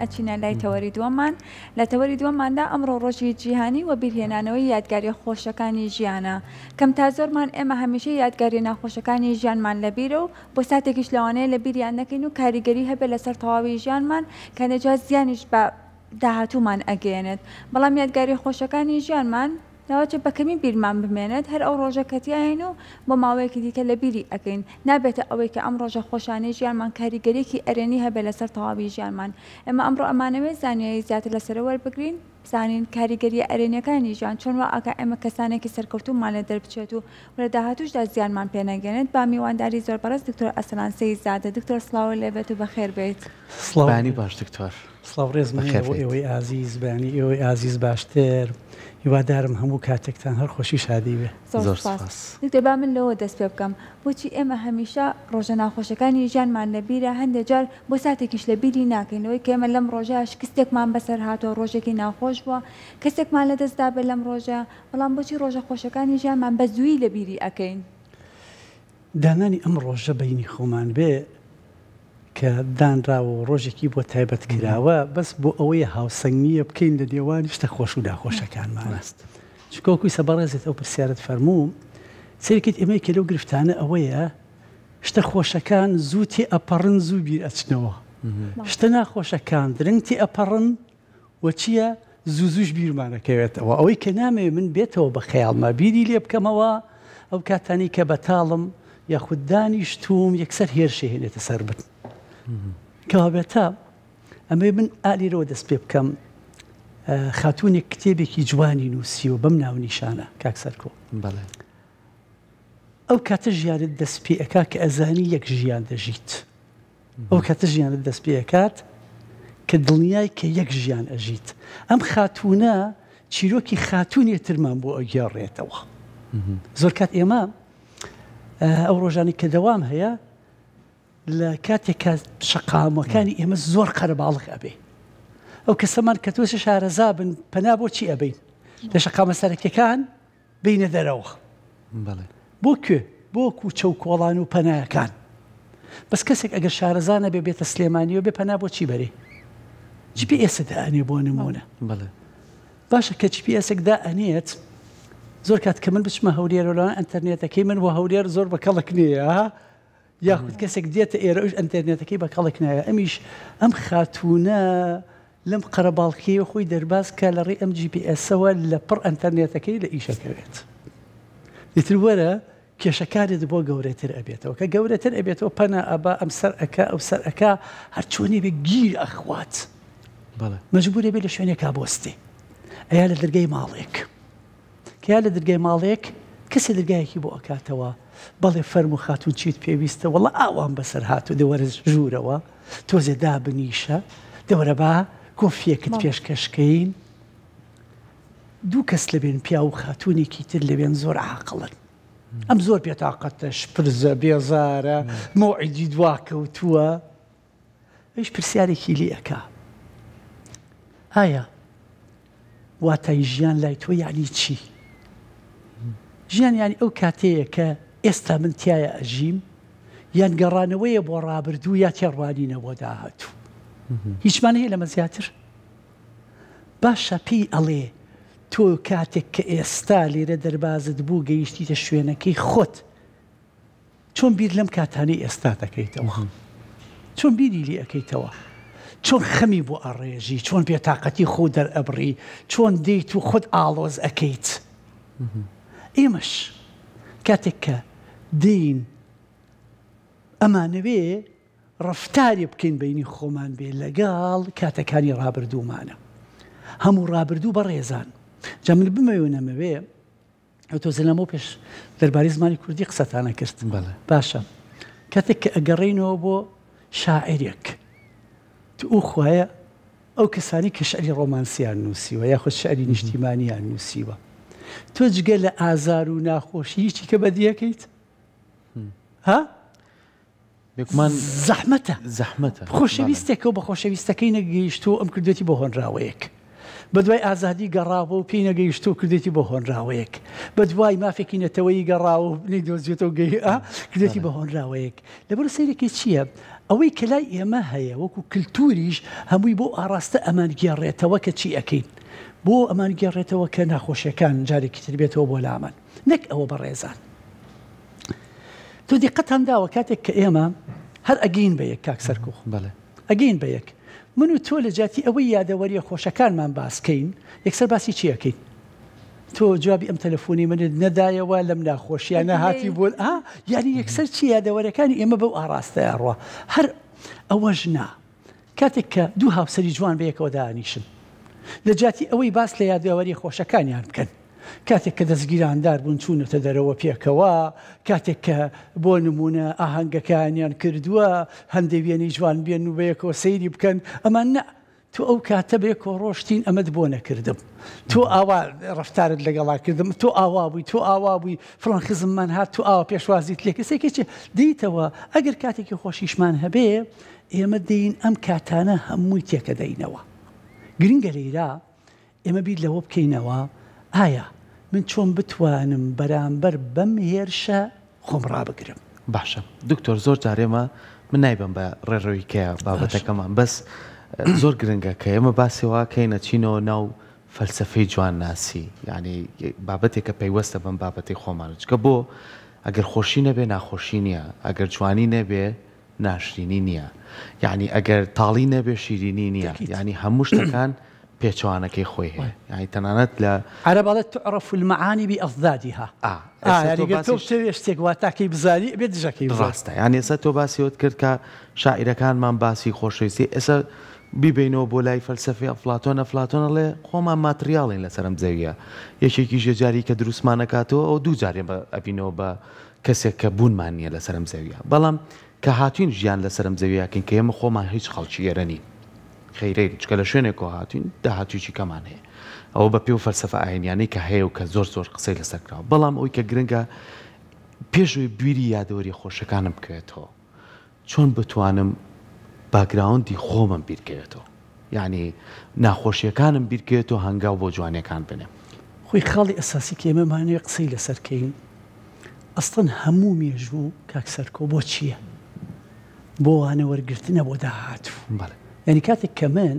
ئەچینە لای تەوەری دووەممان لە تەوەری دووەمماندا ئەمڕۆ ڕۆژی جیهانی و بیرهێنانەوەی یادگاری خۆشەکانی ژیانە کەم تا زۆرمان ئێمە هەمیشە یادگاری ناخۆشەکانی ژیانمان لەبیرە و بۆ ساتێکیش لەوانەیە لە بیریان نەکەین و کاریگەری هەبێت لەسەر تەواوی ژیانمان کە نەجا زیانیش بە داهاتوومان ئەگەێنێت بەڵام یادگاری خۆشەکانی ژیانمان ناوچە بەکەمی بیرمان بمێنێت هەر ئەو ڕۆژە کەتیاین و بۆ ماوەیەکی دیکە لە بیری ئەکەین نابێتە ئەوەی کە ئەم ڕۆژە خۆشانەی ژیانمان کاریگەریەکی ئەرێنی هەبێت لەسەر تەواوی ژیانمان ئێمە ئەمڕۆ ئەمانەوێت زانیاری زیاتر لەسەرە وەربگرین بزانین کاریگەریە ئەرێنیەکانی ژیان چۆن وا ئەکا ئێمە کەسانێکی سەرکەوتومان لە دەربچێت و لە داهاتووشدا زیانمان پێنەگەێنێت با میوانداری زۆر بەڕست دکتۆر ئەسلان سەیدزادە دکتۆر سڵاو لێبێت و بەخێر بێت سڵاوانی باش دکتۆر سڵاو ڕێزمانی ئێوەی ئازیز بانی ئێوەی ئازیز باشتر هیوادارم هەموو کاتێکتان هەر خۆشی شادی بێ زۆر سپاس دکتۆر با من لەوە دەست پێ بکەم بۆچی ئێمە هەمیشە ڕۆژە ناخۆشەکانی ژیانمان لە بیرە هەندێک جار بۆ ساتێکیش لە بیری ناکەینەوەی کە ئێمە لەم ڕۆژە شکستێکمان بەسەر هاتووە ڕۆژێکی ناخۆش بووە کەسێکمان لەدەستدا بێت لەم ڕۆژە بەڵام بۆچی ڕۆژە خۆشەکانی ژیانمان بە زووی لە بیری ئەکەین دانانی ئەم ڕۆژە بەینی خۆمان بێ کە دانراوە و ڕۆژێکی بۆ تایبەت کراوە بەس بۆ ئەوەیە هاوسەنگیە بکەین لە دێوانی شتە خۆش و ناخۆشەکانمان چکۆکوی سەبەڕێزێت ئەو پرسیارت فەرموو سێرکت ئێمەی کە لەو گرفتانە ئەوەیە شتە خۆشەکان زوو تێ ئەپەڕن زوو بیر ئەچنەوە شتە ناخۆشەکان درنگ تێ ئەپەڕن وە چییە زوو بیرمانەکەوێتەوە ئەوەی کە نامێ من بێتەوە بە خەیاڵما بیری لێ بکەمەوە ئەو کاتانی کە بەتاڵم یاخود دانیشتوم یەکسەر هێرشێ هێنێتە سەر بن کەوابێتە ئەمێ من ئالیرەوە دەست پێ بکەم خاتوونێک کتێبێکی جوانی نووسیوە بەم ناونیشانە کاکسەرکۆ ئەو کاتە ژیانت دەست پێ ئەکا کە ئەزانی یەک ژیان دەژیت ئەو کاتە ژیانت دەست پێ ئەکات کە دڵنیای کە یەک ژیان ئەژیت ئەم خاتوونە چیرۆکی خاتونێترمان بۆ ئەگەڕێتەوە زۆر کات ئێمە ئەو ڕۆژانی کە دەوام هەیە لە کاتێکە شەقامەکانی ئێمە زۆر قەرەباڵغ ئەبێ ئەو کەسەمان کە تۆشە شارەزا بن پەنا بۆچی ئەبین لە شەقامە سەرەکیەکان بینە دەرەوە بۆ کوێ بۆ کوچە و کۆڵان و پەنایەکان بەس کەسێک ئەگەر شارەزانە بێ بێتە سلێمانیەوە بێ پەنا بۆچی بەرێ GPS دائنێ بۆ نمونە باشە کە GPS دائنێت زۆر کات کە من بچمە هەولێرەوەڵان ئەنتەرنێتەکەی من بۆ هەولێر زۆر بە کەڵک نییە یاخود کەسێک دێتە ئێرەش ئەنتەرنێتەکەی بە کەڵک نایە ئەمیش ئەم خاتوونە لەم قەرەباڵکیە خۆی دەرباز کە لە ڕێ ئەم GPS-ەوە لە پڕ ئەنتەرنێتەکەی لە ئیشەکەوێت دیتر وەرە کێشەکارێت بۆ گەورەتر ئەبێتەوە کە گەورەتر ئەبێتەوە پەنا ئەبا ئەم سەر ئەکا ئەو سەر ئەکا هەر چۆنی بێ گیر ئەخوات مەجبورێ بێ لە شوێنێکا بۆستی ئەیا لە دەرگای ماڵێک کە لە دەرگای ماڵێک کەسێ دەرگایەکی بۆ ئەکاتەوە بەڵێ فەرمو خاتون چیت پێویستە وەڵا ئاوان بەسەر هاتو دەوەرە ژوورەوە تۆزێ دابنیشە دەوەرە با کۆفیەکت پێشکەشکەین دوو کەس لەبێن پیا و خاتونێکی تر لەبێن زۆر عاقڵن ئەم زۆر پێتاقەتەش پرزە بێزارە مۆعیدی دواکەوتووە ئەیش پرسیارێکی لێ ئەکا ئایا واتای ژیان لای تۆ یعنی چی ژیان یانی ئەو کاتەیە کە ئێستا من تایە ئەژیم یان گەڕانەوەیە بۆ ڕابردوو یا تێڕوانینە بۆ داهاتوو هیچمان هەیە لەمە زیاتر باشە پێی ئەڵێ تۆ کاتێک کە ئێستا لێرە دەربازت بوو گەیشتیتە شوێنەکەی خۆت چۆن بیر لەم کاتانەی ئێستا دەکەیتەوە چۆن بیری لێ ئەەکەیتەوە چۆن خەمی بۆ ئەڕێژی چۆن بێتاقەتی خۆ دەرئەبڕی چۆن دەیت و خۆت ئاڵۆز ئەەکەیت ئێمەش کاتێک کە دین ئەمانەوێ ڕەفتاری بکەین بینی خۆمان بێ لەگەڵ کاتەکانی ڕابردوومانە هەموو ڕابردوو بە ڕێزان جا من بمەوێنەمەوێ ئەو تۆزە لەمە پێش دەربارەی زمانی کوردی قسەتانە کرد باشە کاتێک کە ئەگەڕێینەوە بۆ شاعیرێک ئەو خوایە ئەو کەسانی کە شعری ڕۆمانسیان نووسیوە یاخود شعری نیشتیمانیان نووسیوە تۆ جگە لە ئازار و ناخۆشی هیچی کە بەدیەکەیت ها زەحمەتە خۆشەویستێکە و بە خۆشەویستەکەی نەگەیشتۆ ئەم کردێتی بۆ هۆنراوەیەک بە دوای ئازادی گەڕاوە و پێی نەگەیشتۆ کردێتی بۆ هۆنراوەیەک بە دوای مافێکی نەتەوەی گەڕاوە و نەیدۆزیێتەوە کردێتی بە هۆنراوەیەک لەبەر سەیرێکی چییە ئەوەی کە لای ئێمە هەیە وەکو کللتوریش هەمووی بۆ ئاراستە ئەمان گێڕێتەوە کە چی ئەەکەین بۆ ئەمان گێڕێتەوە کە ناخۆشیەکان جارێکی تر بێتەوە بۆ لامان نەک ئەوە بەڕێزان تۆ دیقەتان داوە کاتێک کە ئێمە هەر ئەگەین بە یەک کاک سەرکوخ ئەگەین بە یەک من و تۆ لە جاتی ئەوەی یادەوەریە خۆشەکانمان باسکەین یەکسەر باسی چی ئەەکەین تۆ جوابی ئەم تەلەفۆنی منت نەدایەوە لەم ناخۆشییان نەهاتی بۆ یعنی یەکسەر چی یادەوەرەکانی ئێمە بەو ئاراستەیە ڕوە هەر ئەوەش نا کاتێک کە دوو هاوسەری جوان بە یەکەوە دانیشن لە جاتی ئەوەی باس لە یادەوەری خۆشەکانیان بکەن کاتێک کە دەستگیراندار بوون چوونەتە دەرەوە پێکەوە کاتێک کە بۆ نمونە ئاهەنگەکانیان کردووە هەندێک وێنەی جوان بێن و بەیەکەوە سەیری بکەن ئەمان نە تۆ ئەو کاتە بەیەکەوە ڕۆشتین ئەمەد بۆ نەکردم تۆ ئاوا ڕفتارت لەگەڵا کردم تۆ ئاوا بووی تۆ ئاوا بووی فڵان خزممان هات تو ئاوا پێشوازیت لێ کەسێکێکی دیتەوە ئەگەر کاتێکی خۆشیشمان هەبێ ئێمە دەین ئەم کاتانە هەمووی تێکە دەینەوە گرنگە لەیرا ئێمە بیر لەوە بکەینەوە ئایا من چۆن بتوانم بەرامبەر بەم هێرشە خۆم ڕابگرم باشە دکتۆر زۆر جارێمە من نایبم بە ڕێڕەویکەیە بابەتەکەمان بەس زۆر گرنگە کە ئێمە باسیەوە کەینە چینەوە ناو فەلسفەی جوان ناسی یعنی بابەتێکە پەیوەستە بەم بابەتی خۆمانە چکە بۆ ئەگەر خۆشی نەبێ ناخۆشی نییە ئەگەر جوانی نەبێ ناشرینی نییە یعنی ئەگەر تاڵی نەبێ شیرینی نییە یعنی هەموو شتەکان پێچوانەکەی خۆی هەیە یعنی تەنانەت لە عەرەبەڵێت تعرف المعانی بأضدادها شتێک واتاکەی بزانی بێ دژەکەی ڕاستە یعنی ئێستا تۆ باسیەوەت کرد کە شاعیرەکانمان باسی خۆشەویستی ئێستا بیبینەوە بۆ لای فەلسفەی ئەفلاتۆنەڵێ خۆمان ماتریاڵین لەسەرم زەویە یەکێکی ژێجاری کە دروستمان نەکاتەوە ئەو دوو جارێ ئەبینەوە بە کەسێک کە بوونمان نییە لەسەرم زەویە بەڵام کە هاتوین ژیان لەسەرم زەویەکەین کە ئێمە خۆمان هیچ خەڵکی ئێرە نین خەیرەی چکە لە شوێنێکەوە هاتوین داهاتوویی کەمان هەیە ئەوە بە پێ و فەلسفە ئاینیانەی کە هەیە و کە زۆر زۆر قسەی لەسەر کراوە بەڵام ئەوی کە گرنگە پێشوی بیری یادەوەری خۆشەکانم بکەوێتەوە چۆن بتوانم باگراوندی خۆمم بیرکەوێتەوە یعنی ناخۆشیەکانم بیرکەوێتەوە هەنگاو بۆ جوانەکان بنێ خۆی خاڵی ئەساسی کە ئێمەمانوێ قسەی لەسەرکەین ئەستن هەموو مێژوو کاک سەرکۆ بۆ چییە بۆ وانە وەرگرتنە بۆ داهاتوو یعنی کاتێک کە من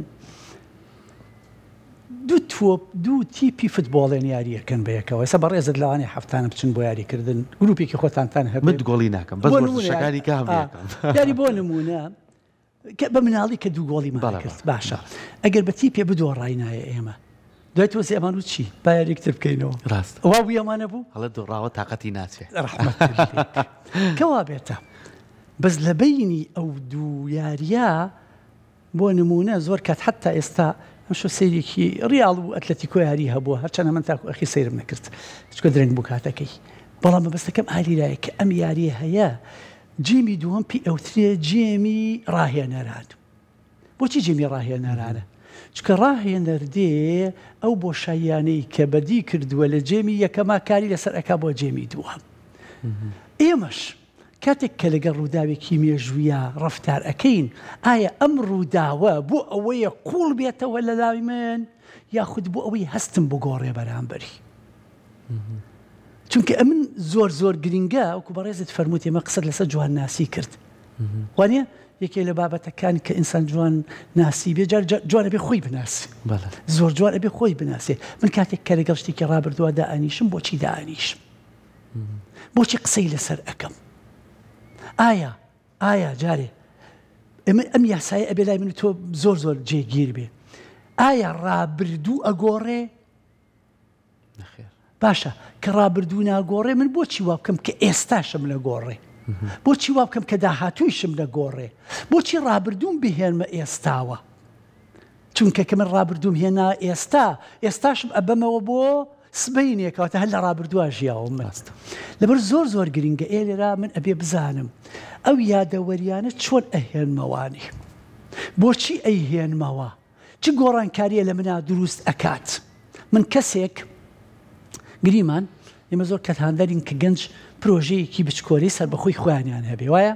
دوو تیپی فوتبۆڵێن یاریەکەن بەیەکەوە ئێستا بەڕێزت لەوانەیە هەفتانە بچن بۆ یاریکردن گروپێکی خۆتانتان هەبێت من گۆڵی ناکەم بەس وەرزشەکانی کام یاری بۆ نمونە بە مناڵی کە دوو گۆڵی مان کرد باشە ئەگەر بە تیپێ بدۆڕای نایە ئێمە دوای تۆزی ئەمان و چی با یاریکتر بکەینەوە ڕاست وا بوو ئەمانە بوو هەڵە دۆڕاوە تااقەتی ناچێت کەوا بێتە بەس لە بینی ئەو دوو یاریە بۆ نمونە زۆر کات حتا ئێستا ئەمشۆ سەیرێکی ڕیاڵ و ئەتلەتیکۆ یاری هەبووە هەرچەنە من تاکو ئەخی سەیرم نەکرد چکە درەنگ بوو کاتەکەی بەڵام مەبەستەکەم ئالیرایە کە ئەم یاریە هەیە جێمی دووەم پێی ئەوترێ جێمی ڕاهێنەران بۆچی جێمی ڕاهێنەرانە چکە ڕاهێنەردێ ئەو بۆشاییانەی کە بەدی کردووە لە جێمی یەکەما کاری لەسەر ئەکا بۆ جێمی دووەم ئێمەش کاتێک کە لەگەڵ ڕووداوێکی مێژوویە ڕەفتار ئەەکەین ئایا ئەم ڕووداوە بۆ ئەوەیە قوڵ بێتەوە لە لای من یاخود بۆ ئەوەی هەستم بگۆڕێ بەرامبەری چونکە ئەمن زۆر گرنگە وەکو بەڕێزت فەرمووت ئێمە قسەت لەسەر جوان ناسی کرد وانە یەکێ لە بابەتەکانی کە ئینسان جوان ناسی بێ جوانە بێ خۆی بناسی زۆر جوانە بێ خۆی بناسێ من کاتێک کە لەگەڵ شتێکی ڕابردووە دائانیشم بۆچی دائانیشم بۆچی قسەی لەسەر ئەەکەم ئایا جارێ ئەم یاسایە ئەبێ لای من تۆ زۆر جێگیر بێ ئایا ڕابردوو ئەگۆڕێ باشە کە ڕابردوو ناگۆڕێ من بۆچی وا بکەم کە ئێستاشم لەگۆڕێ بۆچی وا بکەم کە داهاتوویشم لەگۆڕێ بۆچی ڕابردووم بهێنمە ئێستاوە چونکە کە من ڕابردووم هێنا ئێستاشم ئەبەمەوە بۆ سبەینێکەوەتە هەر لە ڕابردووە ژیاوم مەست لەبەر زۆر گرنگە ئێلێرا من ئەبێ بزانم ئەو یادەوەریانە چۆن ئەهێنمەوانی بۆچی ئەیهێنمەوە چ گۆڕانکاریە لە منە دروست ئەکات من کەسێک گریمان ئێمە زۆر کەتاندەرین کە گەنج پرۆژەیەکی بچکۆری سەر بەخۆی خۆیانیان هەبێ وایە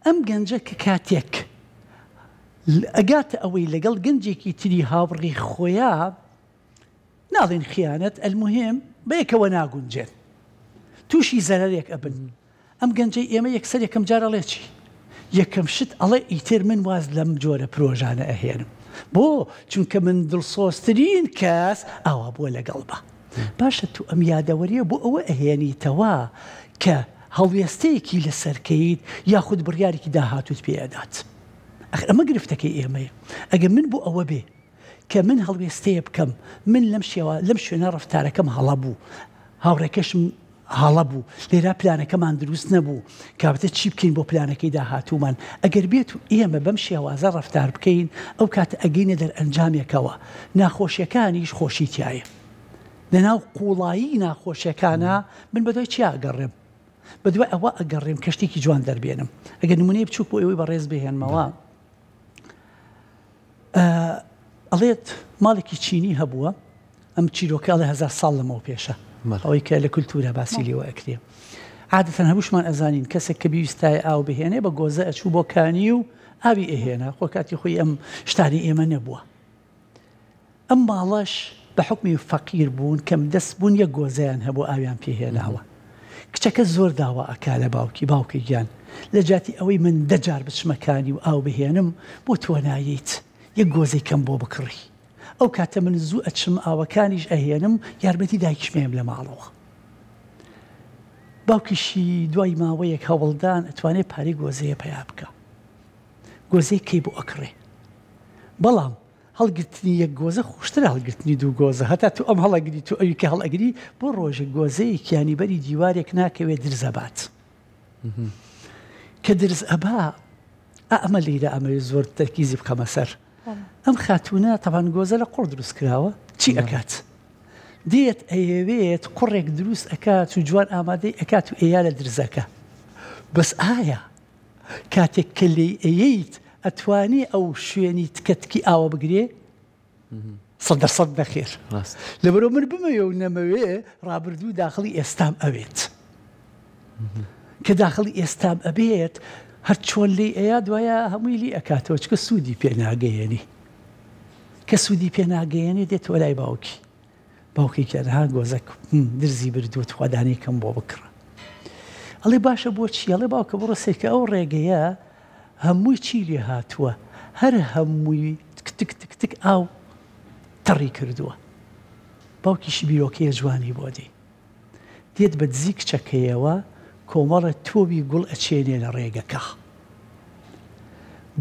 ئەم گەنجە کە کاتێک ئەگاتە ئەوەی لەگەڵ گەنجێکی تری هاوڕێی خۆیە ناڵێن خیانەت ئەلموهێم بەیەکەوە ناگونجێن تووشی زەرەرێک ئەبن ئەم گەنجەی ئێمە یەکسەر یەکەم جارە لێ چی یەکەم شت ئەڵێ ئیتر من واز لەم جۆرە پرۆژانە ئەهێنم بۆ چونکە من دڵسۆزترین کەس ئاوا بووە لەگەڵ بە باشە تو ئەم یادەوەریە بۆ ئەوە ئەهێنیتەوە کە هەڵوێستەیەکی لەسەرکەیت یاخود بڕیارێکی داهاتوت پێدات ئەمە گرفتەکەی ئێمەیە ئەگە من بۆ ئەوە بێ کە من هەڵوێستەیە بکەم من لەم شوێنە ڕفتارەکەم هەڵە بوو هاوڕێکەشم هەڵە بوو لێرا پلانەکەمان دروست نەبوو کابتە چی بکەین بۆ پلانەکەی داهاتوومان ئەگەر بێت و ئێمە بەم شێوازە ڕفتار بکەین ئەو کاتە ئەگەینە دەرئەنجامێکەوە ناخۆشیەکانیش خۆشیتیایە لەناو قوڵایی ناخۆشیەکانە من بەدوای چی ئەگەڕێم بەدوای ئەوە ئەگەڕێم کەشتێکی جوان دەربێنم ئەگەر نمونەیە بچووک بۆ ئەوەی بەڕێز بهێنمەوە ئەڵێت ماڵێکی چینی هەبووە ئەم چیرۆکاڵی 1000 ساڵ لەمەوە پێشە ئەوەی کە لە کولتورە باسی لێوە ئەکرێ عادەتەن هەمووشمان ئەزانین کەسێک کە بیویستای ئاو بهێنێ بە گۆزە ئەچوو بۆ کانی و ئاوی ئەهێنا خۆ کاتی خۆی ئەم شتانی ئێمە نەبووە ئەم ماڵەش بە حکمی فەقیر بوون کەم دەست بوون یەک گۆزەیان هەبوو ئاویان پێهێناوە کچەکە زۆر داوا ئەکا لە باوکی گیان لە جاتی ئەوەی من دەجار بچمەکانی و ئاو بهێنم بۆ تۆ ناییت یەک گۆزەی کەم بۆ بکڕی ئەو کاتە من زوو ئەچم ئاوەکانیش ئەهێنم یارمەتی دایکشمێم لە ماڵەوە باوکیشی دوای ماوەیەک هەوڵدان ئەتوانێت پارەی گۆزەیە پیا بکە گۆزەی کەی بۆ ئەکڕێ بەڵام هەڵگرتنی یەک گۆزە خۆشترە هەڵگرتنی دوو گۆزە هەتا تو ئەم هەڵەگری تو ئەوی کە هەڵئەگری بۆ ڕۆژە گۆزەی کیانیبەری دیوارێک ناکەوێت درزەبات کە درز ئەبا ئەمە لێرە ئەمە زۆر تەرکیزی بخەمە سەر ئەم خاتونە تەبان گۆزە لە قوڕ دروست کراوە چی ئەکات دێت ئەیەوێت قوڕێک دروست ئەکات و جوان ئامادەی ئەکات و ئەیا لە درزەکە بەس ئایا کاتێک کە لێ ئەیەیت ئەتوانی ئەو شوێنی تکەتکی ئاوە بگرێ 100% نەخێر لەبەرۆ من بمەوێ و نەمەوێ ڕابردوو داخڵی ئێستام ئەوێت کە داخڵی ئێستام ئەبێت هەر چۆن لێ ئەیە دوایە هەمووی لی ئەکاتەوە چکە سوودی پێناگەیەنی کە سوودی پێناگەیەنی دێتەوە لای باوکی کەها گۆزەک درزی بردووت خوادانی کەم بۆ بکڕە ئەڵێ باشە بۆچی ئەڵێ باوکە بڕۆ سێکە ئەو ڕێگەیە هەمووی چی لێ هاتووە هەر هەمووی تک ئاو تەڕی کردووە باوکیشی بیرۆکەیە جوانی بۆ دی دێت بە دزی کچەکەیەوە کۆمەڵە تۆبی گوڵ ئەچێنێ لە ڕێگەکە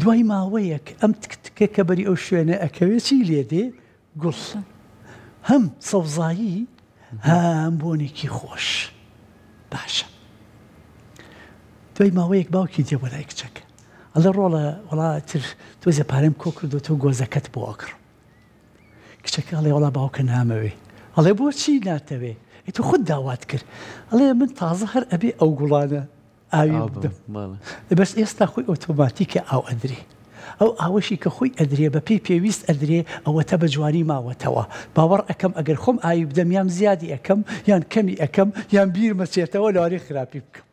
دوای ماوەیەک ئەم تکتکە کە بەری ئەو شوێنە ئەکەوێت چی لێ دێ گوڵ هەم سەوزایی هەم بۆنێکی خۆش باشە دوای ماوەیەک باوکی دێ بۆ لای کچەکە ئەڵێ ڕۆڵە وڵاتر تۆزە پارەم کۆ کردو تۆ گۆزەکەت بۆ ئەکڕ کچەکە ئەڵێ وڵا باوکە نامەوێ ئەڵێ بۆچی ناتەوێ تو خود داوات کرد ئەڵێ من تازە هەر ئەبێ ئەو گوڵانە ئاوی بدەم بەس ئێستا خۆی ئۆتۆماتیکە ئاو ئەدرێ ئەو ئاوەشی کە خۆی ئەدرێ بە پێی پێویست ئەدرێ ئەوەتە بە جوانی ماوەتەوە باوەڕ ئەەکەم ئەگەر خۆم ئاوی بدەم یان زیادی ئەەکەم یان کەمی ئەەکەم یان بیر مەچێتەوە لەوارەی خراپی بکەم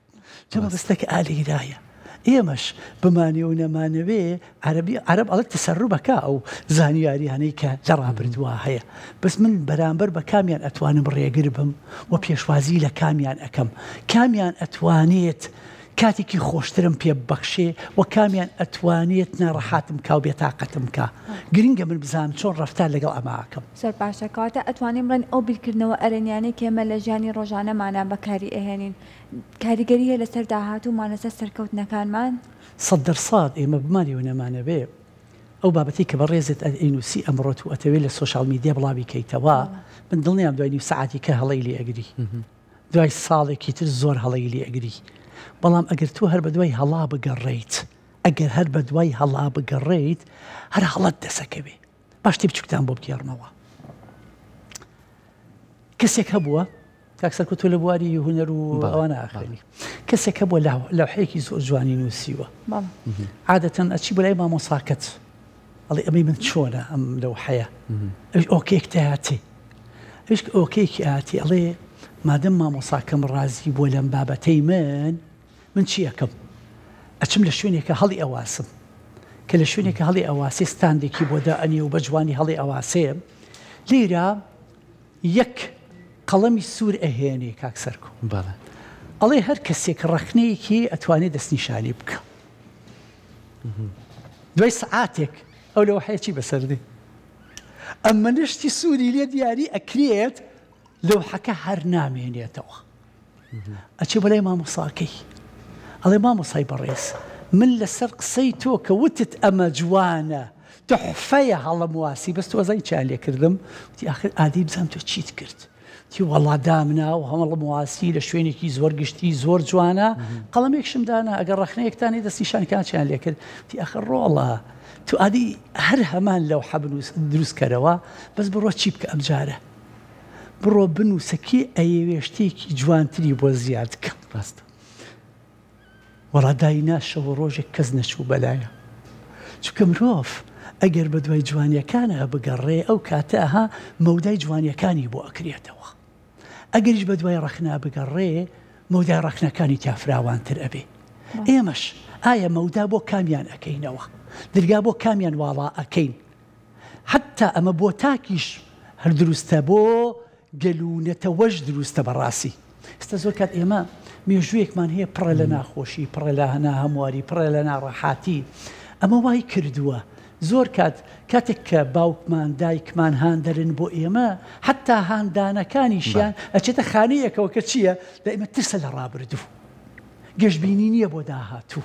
جەمە بەستەکە ئالێرایە ئێمەش بمانێ و نەمانەوێ عەرەب ئەڵێ تەسەڕوبەکە ئەو زانیاریانەی کە لە ڕابردووە هەیە بەس من بەرامبەر بە کامیان ئەتوانم ڕێگر بم و پێشوازی لە کامیان ئەەکەم کامیان ئەتوانێت کاتێکی خۆشترم پێ بەخشێ و کامیان ئەتوانێت نەڕەحاتم کا و بێتاقەتم کا گرنگە من بزانم چۆن ڕەفتار لەگەڵ ئەماکەم زۆر باشە کەواتە ئەتوانین بڵێن ئەو بیرکردنەوە ئەرێنیانەی کێمە لە ژیانی ڕۆژانەمانە بەکاری ئەهێنین کاریگەریە لەسەر داهاتوومان لەسەر سەرکەوتنەکانمان 100% ئێمە بمانەوە نەمانەوێ ئەو بابەتی کە بەڕێزت ئەینوسی ئەمڕۆت و ئەتەوێت لە سۆشال میدیا بڵاوی کەیتەوە من دڵنیام دوای نیو سەعاتی کە هەڵەی لێ ئەگری دوای ساڵێکی تر زۆر هەڵەی لێ ئەگری بەڵام ئەگەر تۆ هەر بە دوای هەڵا بگەڕێیت ئەگەر هەر بە دوای هەڵا بگەڕێیت هەر هەڵەت دەسەکەوێ باشتی بچووکتان بۆ بگێڕمەوە کەسێک هەبووە کاکسەر کە تۆ لە بواری هونەر و ئەوانە ئاخرنی کەسێک هەبووە لەوحەیەکی زۆر جوانی نووسیوە عادەتەن ئەچی بۆ لای مامۆساکەت ئەڵێ ئەمەی من چۆنە ئەم لەوحەیە ئەوش ئۆکێک تەهاتی ئەوش ئۆکێکی ئاتی ئەڵێ مادەم مامۆساکەم ڕازی بۆ لەم بابەتەی من چی ئەەکەم ئەچم لە شوێنێکە هەڵی ئەواسم کە لە شوێنێکە هەڵی ئەواسی ستاندێکی بۆ دائەنی و بە جوانی هەڵی ئەواسێ لێرە یەک قەڵەمی سوور ئەهێنێ کاکسەرکۆ ئەڵێ هەر کەسێک ڕەخنەیەکی ئەتوانێت دەستنیشانی بکە دوای سعاتێک ئەو لەوە حەیەکی بەسەردێ ئەمە نشتی سووری لێ دیاری ئەکرێت لەو حەکە هەر نامێنێتەوە ئەچێ بەلای مامۆساکەی ئەڵێ مامۆسای بەڕێز من لەسەر قسەی تۆ کە وتت ئەمە جوانە تحفەیە هەڵم واسی بەست تۆزای چیان لێ کردم وتی ئاخر ئادەی بزانم تۆ چیت کرد تی وەڵا دامنا و هەمەڵم واسی لە شوێنێکی زۆر گشتی زۆر جوانە قەڵەمێکشم دانا ئەگەر ڕەخنەیەکتانی دەستیشانکان چیان لێ کرد تی ئاخر ڕۆڵە تو ئادی هەر هەمان لەو حەبنووس دروستکەرەوە بەس بڕۆ چی بکە ئەم جارە بڕۆ بنووسەکی ئەیەوێشتێکی جوانتری بۆ زیاد بکە ڕاستە وەڵا داینا شەو ڕۆژێک کەس نەچوو بەلایە چونکە مرۆڤ ئەگەر بە دوای جوانیەکانە بگەڕێ ئەو کاتەها مەودای جوانیەکانی بۆ ئەکرێتەوە ئەگەریش بە دوای ڕەخنا بگەڕێ مەودای ڕەخنەکانی تافراوانتر ئەبێ ئێمەش ئایا مەودا بۆ کامیان ئەەکەینەوە دەرگا بۆ کامیان واڵا ئەەکەین حتا ئەمە بۆ تاکیش هەر دروستە بۆ گەلوونەتەوەش دروستە بەڕاستی ئێستا زۆر کات ئێمە مێژوویەکمان هەیە پڕە لە ناخۆشی پڕە لە هەناهەمواری پڕە لە ناڕەحاتی ئەمە وای کردووە زۆر کاتێک کە باوکمان دایکمان هاندەرن بۆ ئێمە حتا هاندانەکانیشیان ئەچێتە خانەیەکەوە کە چییە لە ئێمە ترسە لە ڕابردوو گەشتبینی نییە بۆ داهاتوو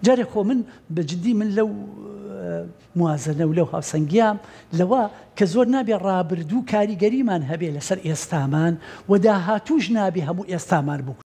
جارێ خۆ من بەجددی من لەو موازنە و لەو هاوسەنگیام لەوە کە زۆر نابێ ڕابردوو کاریگەریمان هەبێ لەسەر ئێستامان و داهاتووش نابێ هەموو ئێستامان بوو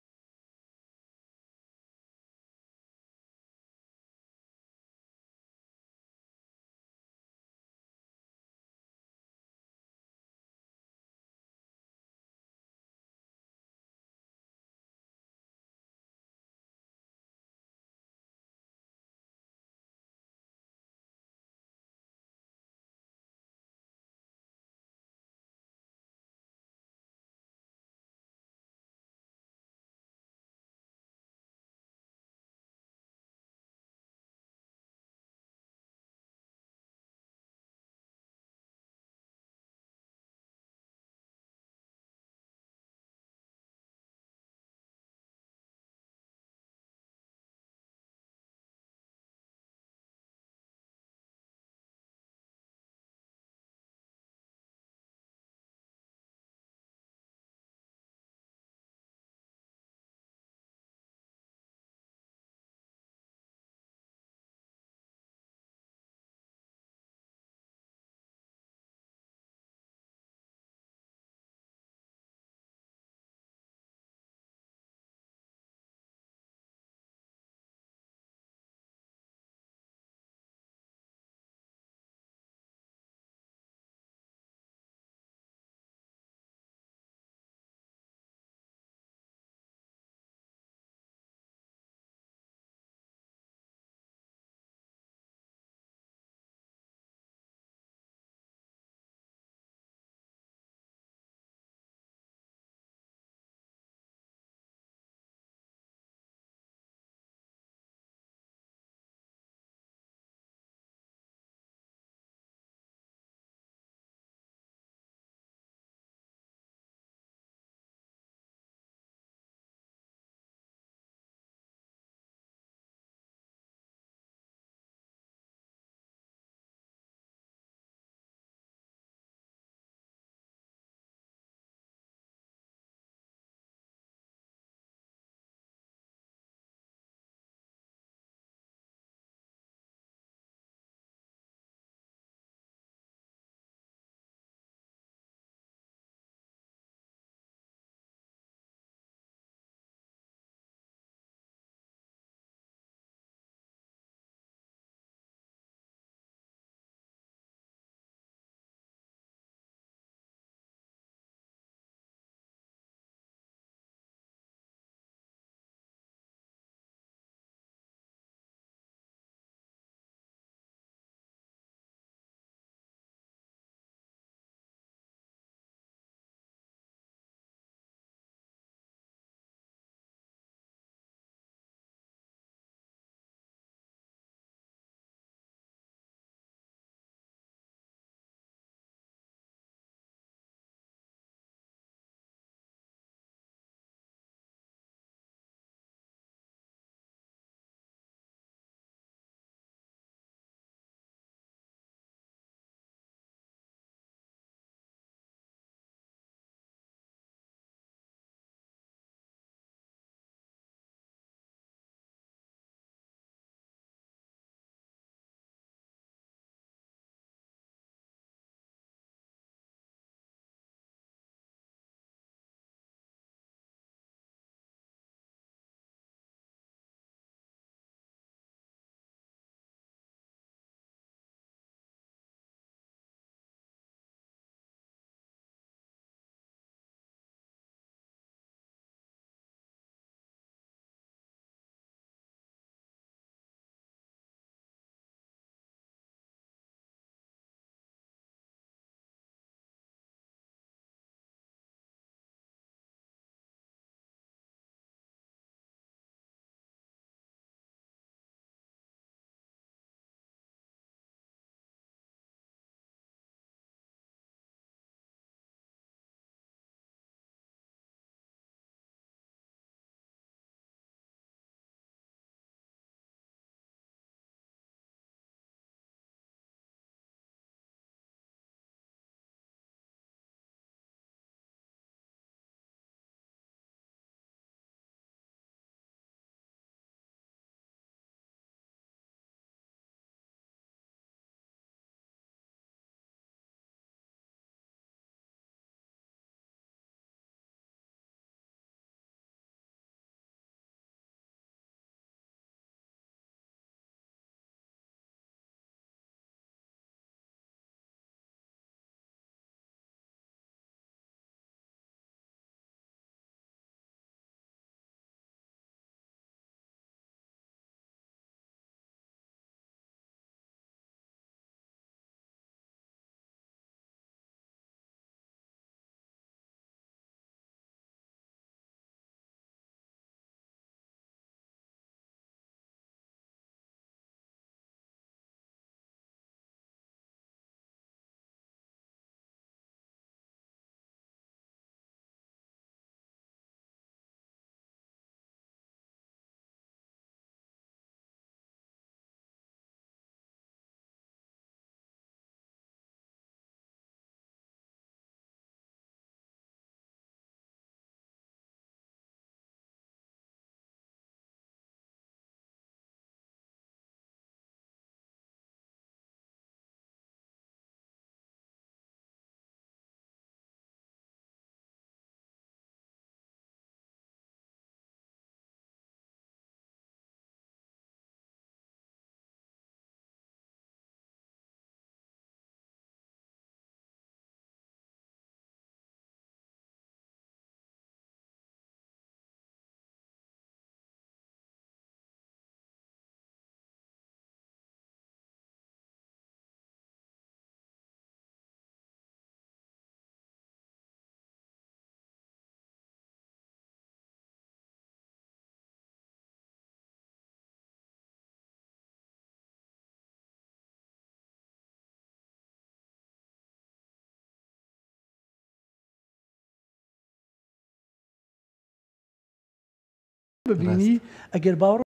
ببینی ئەگەر باوەڕ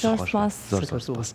زۆر سپاس. زۆر سپاس.